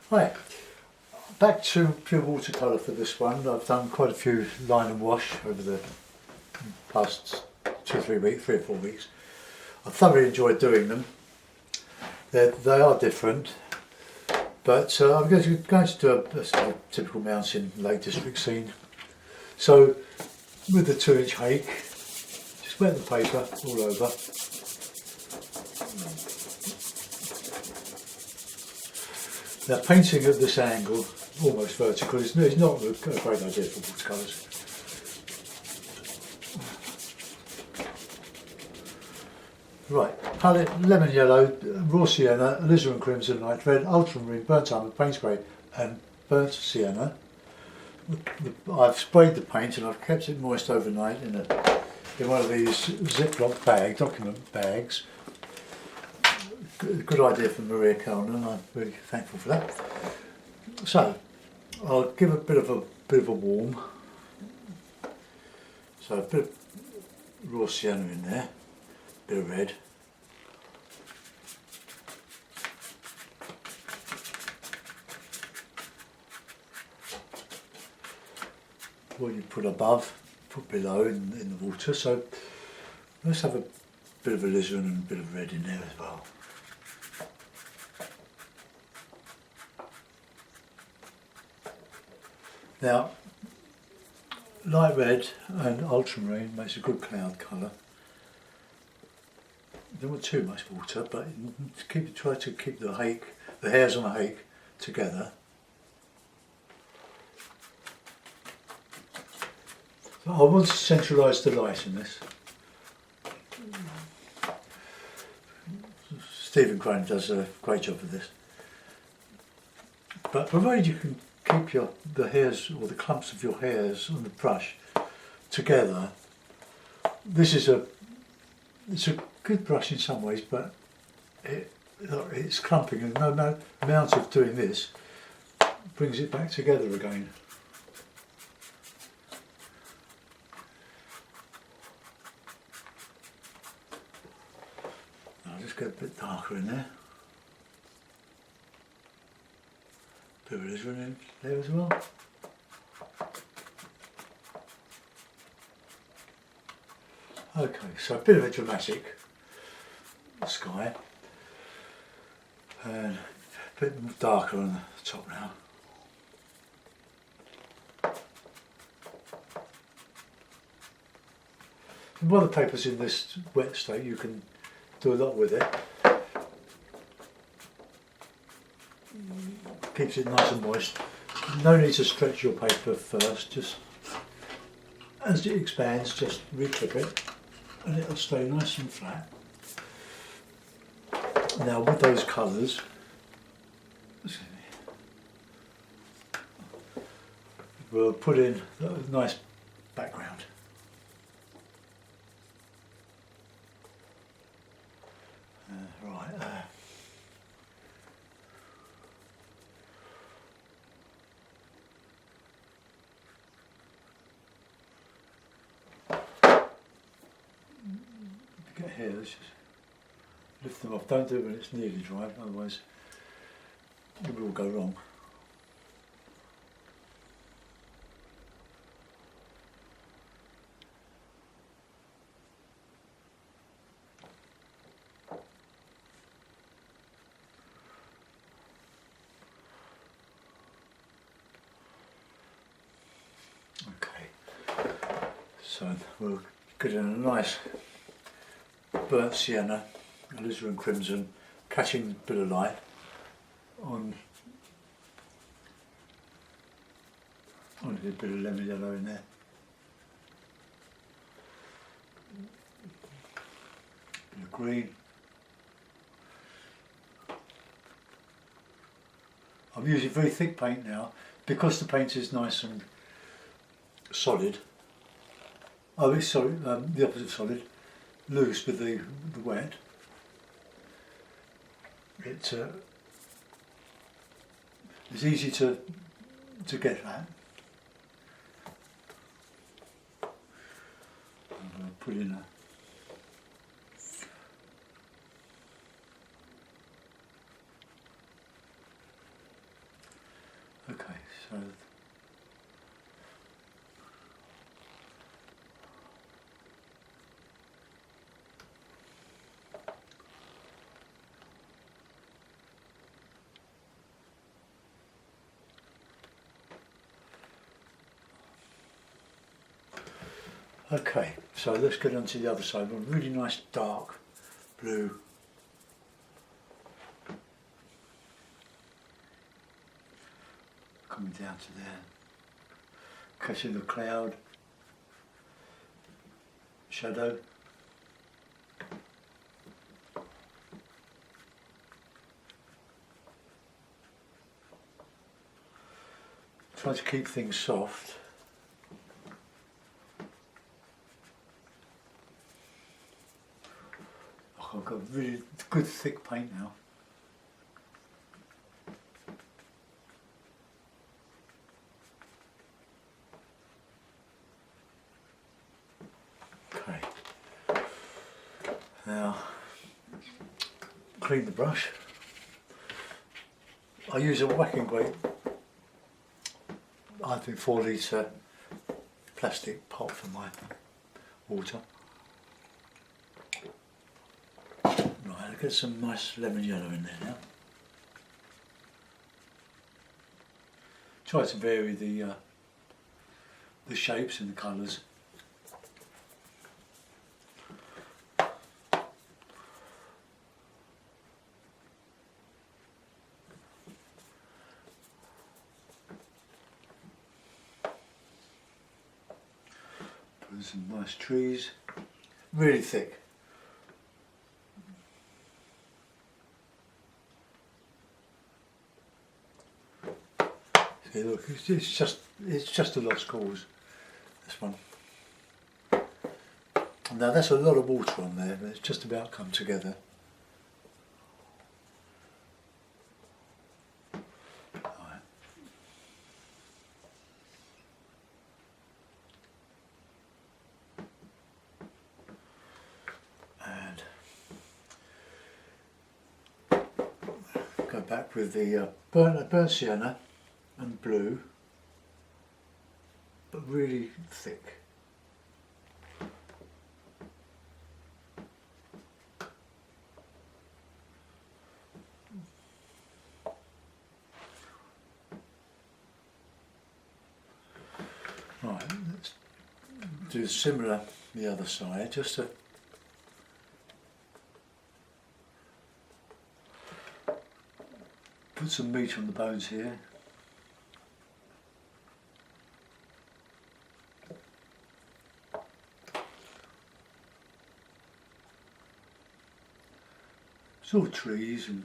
Right, back to pure watercolour for this one. I've done quite a few line and wash over the past 2 or 3 weeks, 3 or 4 weeks. I've thoroughly enjoyed doing them. They are different, but I'm going to do a sort of typical mountain Lake District scene. So with the 2-inch hake, just wet the paper all over. Now painting at this angle, almost vertical, is not a great idea for watercolours. Right, palette, lemon yellow, raw sienna, alizarin crimson, light red, ultramarine, burnt umber, paint grey and burnt sienna. I've sprayed the paint and I've kept it moist overnight in one of these Ziploc document bags. Good idea from Maria Kellner, and I'm really thankful for that. So I'll give a bit of a warm. So a bit of raw sienna in there, a bit of red. What you put above, put below in the water. So let's have a bit of alizarin and a bit of red in there as well. Now, light red and ultramarine makes a good cloud colour. You don't want too much water, but try to keep the hairs on the hake together. So I want to centralise the light in this. Stephen Crane does a great job of this. But provided you can keep the hairs or the clumps of your hairs on the brush together, it's a good brush in some ways, but it's clumping, and no amount of doing this brings it back together again. I'll just get a bit darker in there. Bit of alizarin in there as well. Okay, so a bit of a dramatic sky, and a bit more darker on the top now. And while the paper's in this wet state, you can do a lot with it. Keeps it nice and moist. No need to stretch your paper first, just as it expands, just reclip it and it'll stay nice and flat. Now with those colours, we'll put in a nice background. Right there. Get here, let's just lift them off. Don't do it when it's nearly dry, otherwise it will go wrong. Okay, so we'll get in a nice burnt sienna, alizarin crimson, catching a bit of light on a bit of lemon yellow in there. Bit of green. I'm using very thick paint now because the paint is nice and solid. Oh, it's sorry, the opposite solid. Loose with the wet. It's easy to get at. I'm going to put in a Okay, so okay, so let's get on to the other side. One really nice dark blue. Coming down to there. Catching the cloud. Shadow. Try to keep things soft. Oh, I've got really good thick paint now. Okay. Now, clean the brush. I use a whacking great, I think 4 litre plastic pot for my water. Right, I'll get some nice lemon yellow in there now. Try to vary the shapes and the colours. Put some nice trees, really thick. See, look, it's just a lost cause, this one. Now that's a lot of water on there, but it's just about come together. Right. And go back with the burnt sienna and blue, but really thick. Right, let's do similar the other side, just to put some meat on the bones here. It's all trees and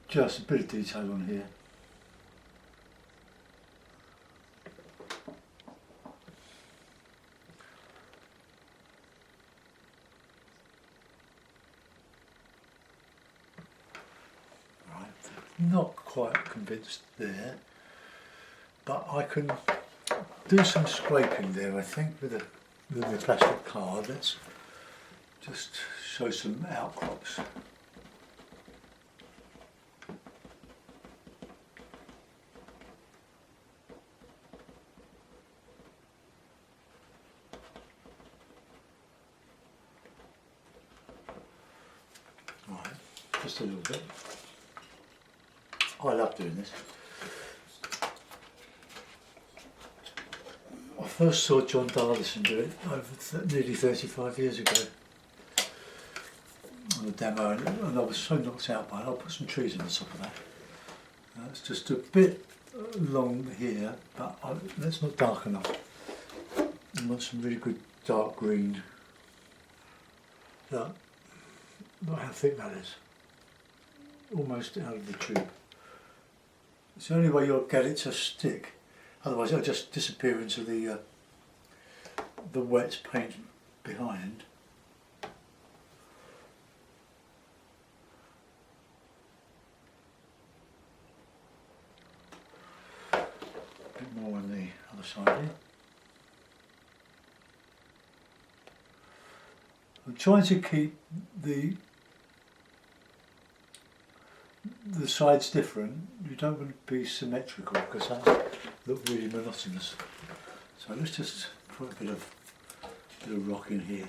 just a bit of detail on here. Right, not quite convinced there, but I can do some scraping there, I think, with the plastic card. Let's just show some outcrops. Right, just a little bit. I love doing this. I first saw John Darlison do it over nearly 35 years ago on a demo, and I was so knocked out by it. I'll put some trees on the top of that. It's just a bit long here, but that's not dark enough. I want some really good dark green. Look how thick that is. Almost out of the tube. It's the only way you'll get it to stick. Otherwise it'll just disappear into the wet paint behind. A bit more on the other side here. I'm trying to keep the sides different. You don't want to be symmetrical because that look really monotonous. So let's just put a bit of rock in here.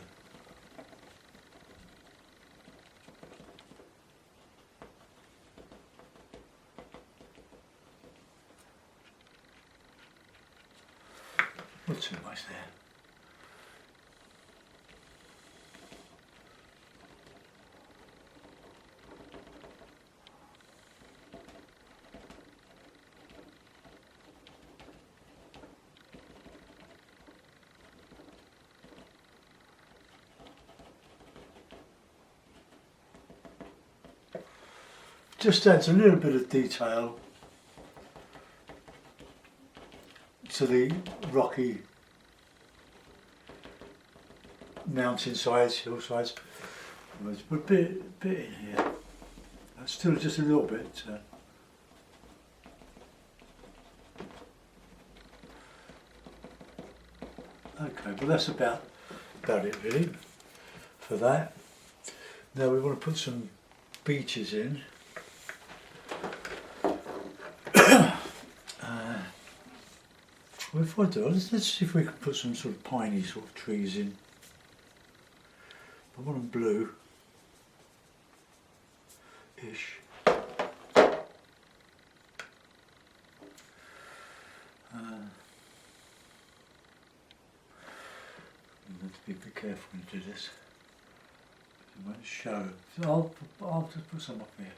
Not too much there. Just adds a little bit of detail to the rocky mountain sides, hillsides. Let's put a bit in here. That's still just a little bit. Okay, well that's about it really for that. Now we want to put some beaches in. Well, if I do, let's see if we can put some sort of piney sort of trees in. I want them blue-ish. You have to be a bit careful when you do this. It won't show. So I'll just put some up here.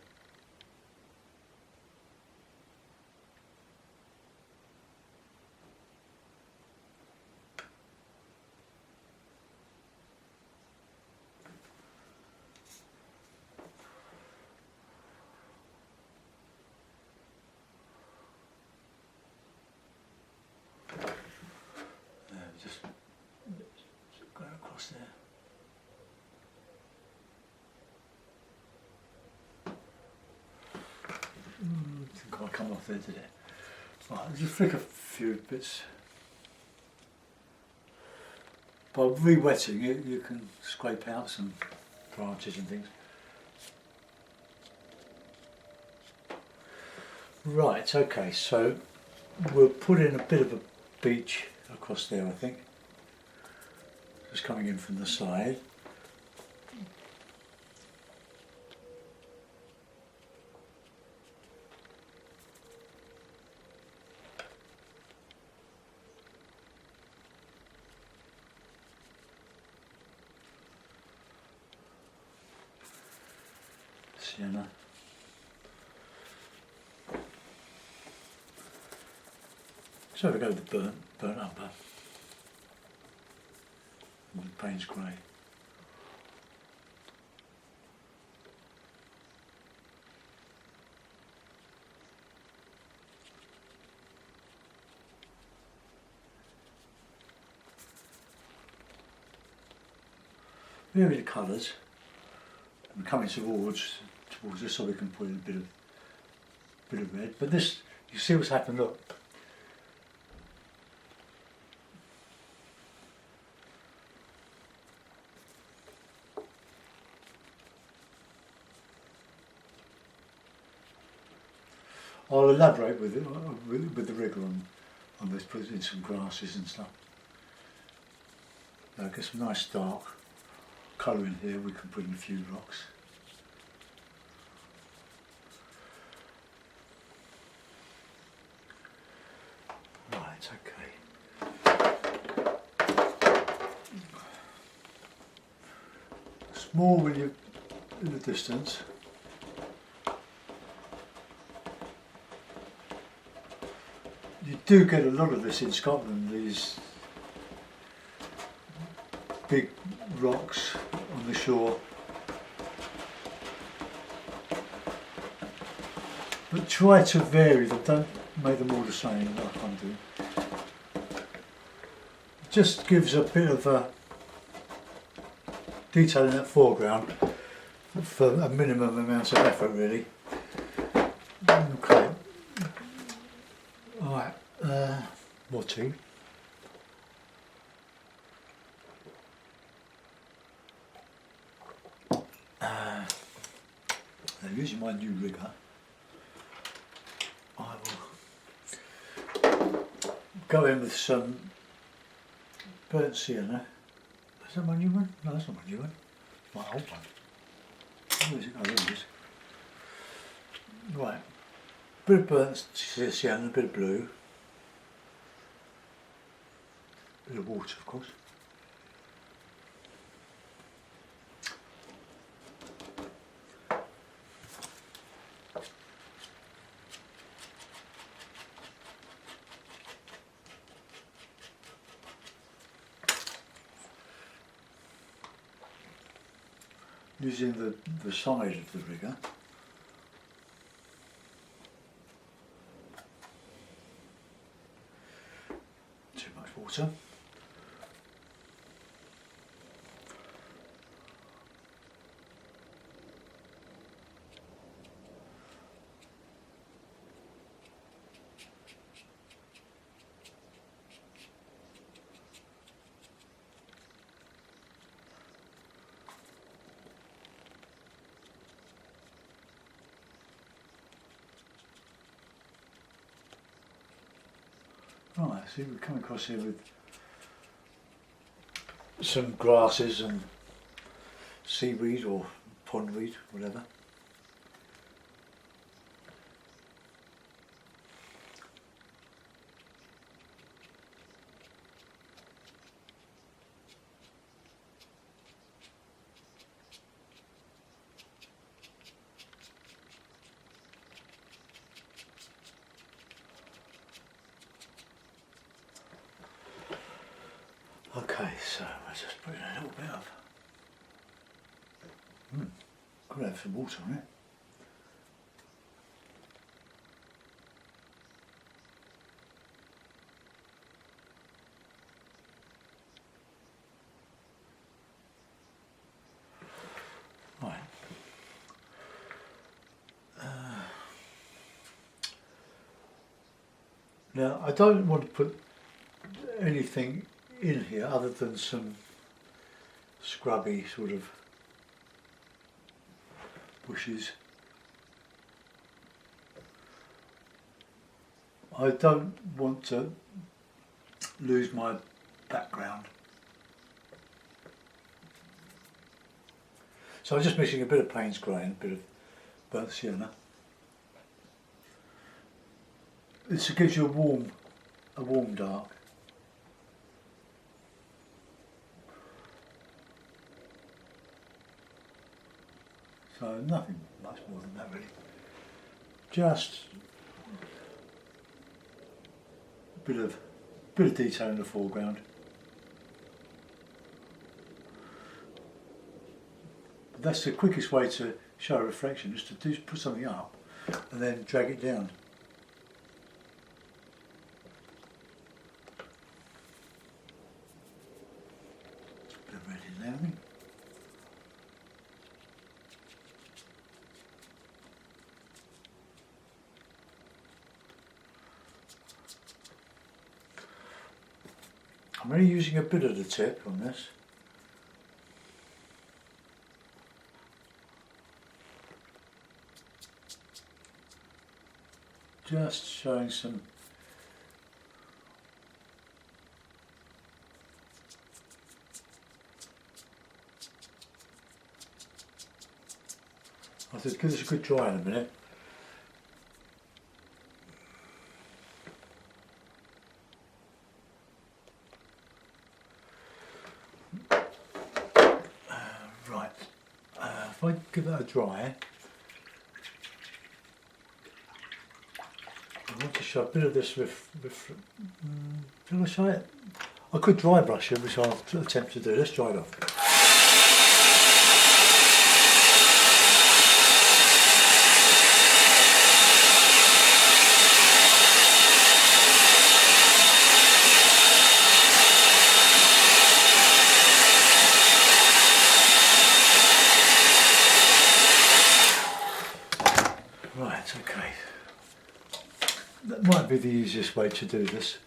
Just go across there. I think I'll come off there today. Right, I'll just flick a few bits. By re-wetting it, you can scrape out some branches and things. Right, okay, so we'll put in a bit of a beach across there, I think. Just coming in from the side. Sienna. So we go with the burnt upper. And the Payne's grey. Vary the colours. And coming towards this so we can put in a bit of red. But this, you see what's happened, look. I'll elaborate with the rigger on this, put in some grasses and stuff. Now get some nice dark colour in here, we can put in a few rocks. Right, okay. Small when you're in the distance. You do get a lot of this in Scotland, these big rocks on the shore. But try to vary them, don't make them all the same like I'm doing. It just gives a bit of a detail in that foreground for a minimum amount of effort really. Okay. Alright, more tea. using my new rigger, I will go in with some burnt sienna. Is that my new one? No, that's not my new one. My old one. Where is it? Oh, there it is. Right. Bit of burnt sienna, a bit of blue. Bit of water, of course. Using the side of the rigger. Too much water. Right, see, we come across here with some grasses and seaweed or pondweed, whatever. Okay, so let's just put in a little bit of, could have some water on it. Right. Now I don't want to put anything in here other than some scrubby sort of bushes. I don't want to lose my background. So I'm just mixing a bit of Payne's grey and a bit of burnt sienna. This gives you a warm dark. So nothing much more than that really. Just a bit of detail in the foreground. But that's the quickest way to show a reflection, is to put something up and then drag it down. A bit of red in there, I think. I'm only using a bit of the tip on this. Just showing some I'll just give this a good dry in a minute. If I give that a dry, I want to show a bit of this shall I show it? I could dry brush it, which I'll attempt to do. Let's dry it off. Right, okay. That might be the easiest way to do this.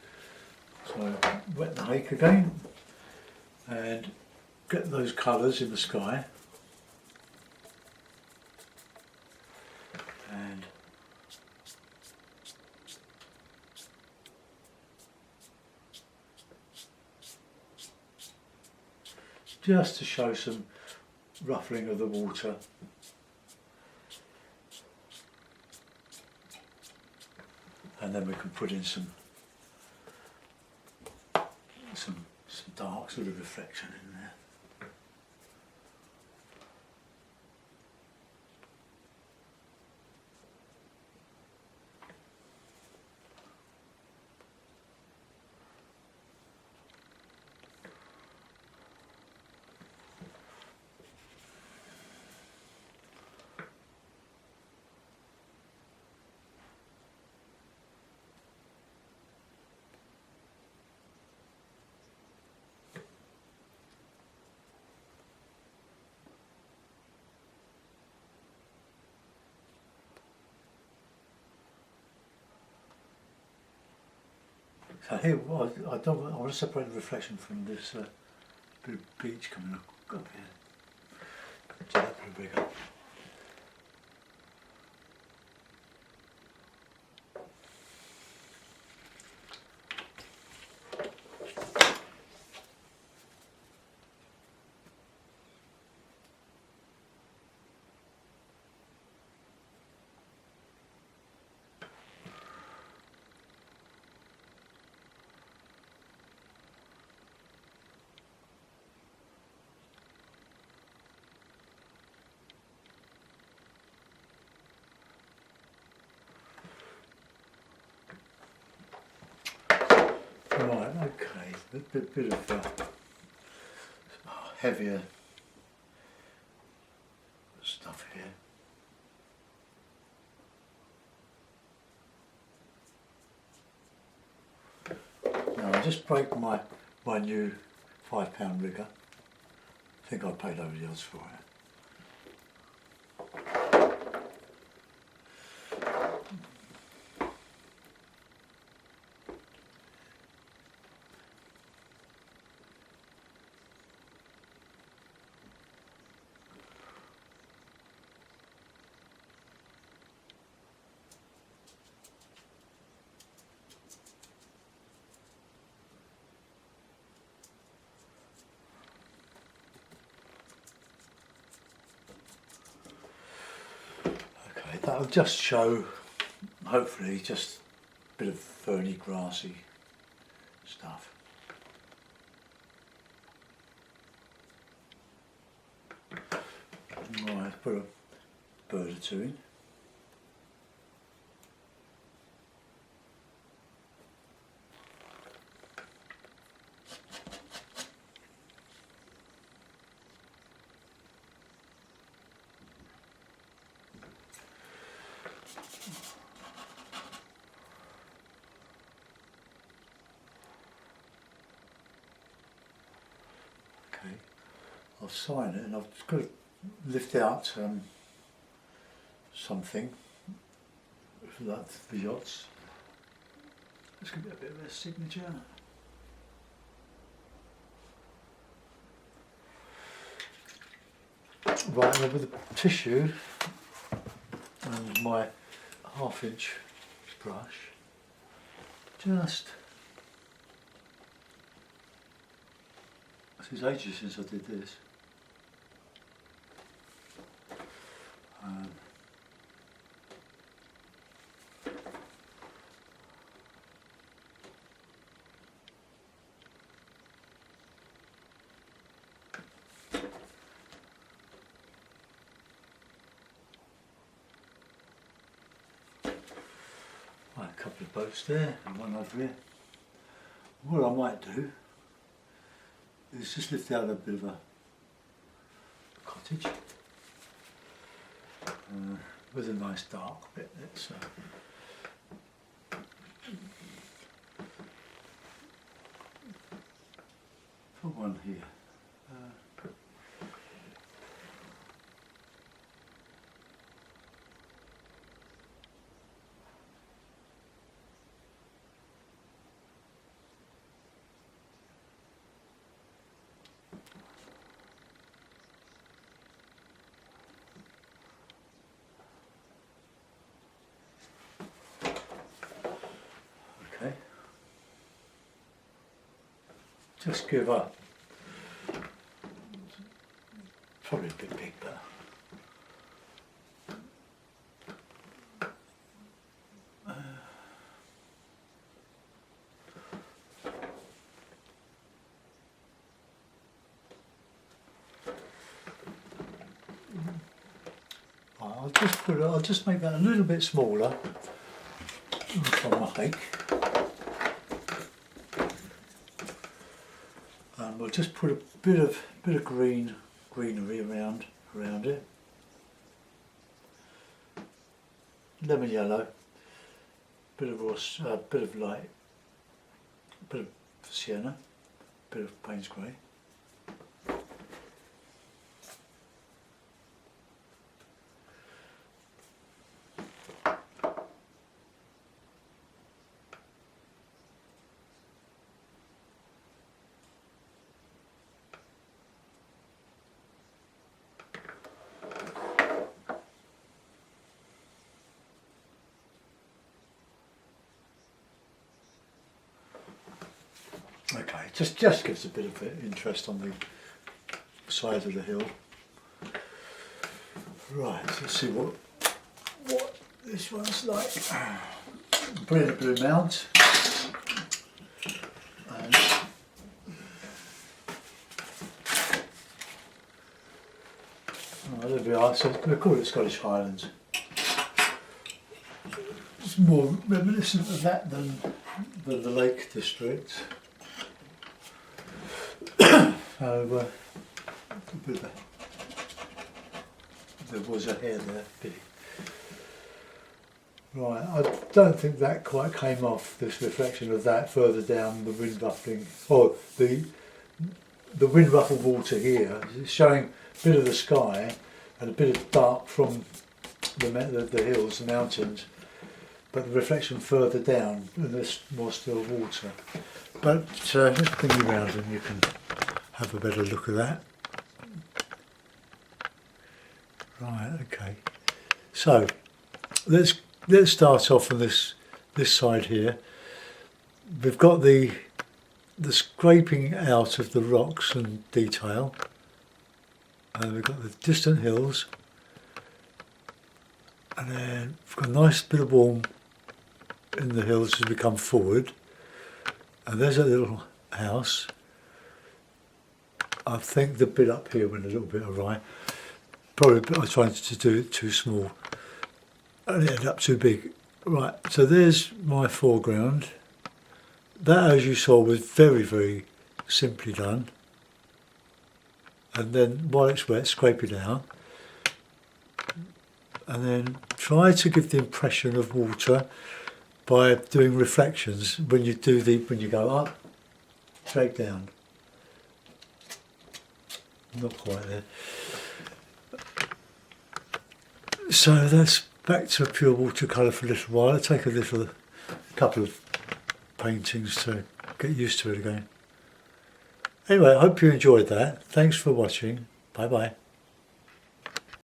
So wet the hake again and get those colours in the sky. and just to show some ruffling of the water. And then we can put in some dark sort of reflection in there. So here, well, I want to separate the reflection from this bit of beach coming up here. Do that a bit bigger. Right, okay, a bit of heavier stuff here. Now I just break my new £5 rigger. I think I paid over the odds for it. That'll just show, hopefully, just a bit of ferny, grassy stuff. Right, put a bird or two in. Okay, I'll sign it, and I've just got to lift out something for that for the yachts. It's going to be a bit of a signature. Right, now with the tissue and my 1/2" brush, just, it's ages since I did this. Right, a couple of boats there and one over here. What I might do is just lift out a bit of a cottage with a nice dark bit. Let's put one here. just give up. Probably a bit big, but I'll just make that a little bit smaller if I like. And we'll just put a bit of greenery around it. Lemon yellow, bit of rose, bit of light, bit of sienna, bit of Payne's grey. Okay, just gives a bit of interest on the side of the hill. Right, let's see what this one's like. Brilliant blue mount. And there we are. So we call it Scottish Highlands. It's more reminiscent of that than the Lake District. So there was a hair there. Right, I don't think that quite came off, this reflection of that further down the wind ruffling, or the wind ruffled water here. It's showing a bit of the sky and a bit of dark from the hills, the mountains, but the reflection further down and there's more still water. But let's bring you round and you can have a better look at that. Right, okay. So let's start off on this side here. We've got the scraping out of the rocks and detail, and we've got the distant hills, and then we've got a nice bit of warm in the hills as we come forward, and there's a little house. I think the bit up here went a little bit awry. Probably I was trying to do it too small and it ended up too big. Right, so there's my foreground. That, as you saw, was very, very simply done. And then while it's wet, scrape it out. And then try to give the impression of water by doing reflections when you go up, straight down. Not quite there. So that's back to pure watercolour for a little while. It'll take a couple of paintings to get used to it again. Anyway, I hope you enjoyed that. Thanks for watching. Bye bye.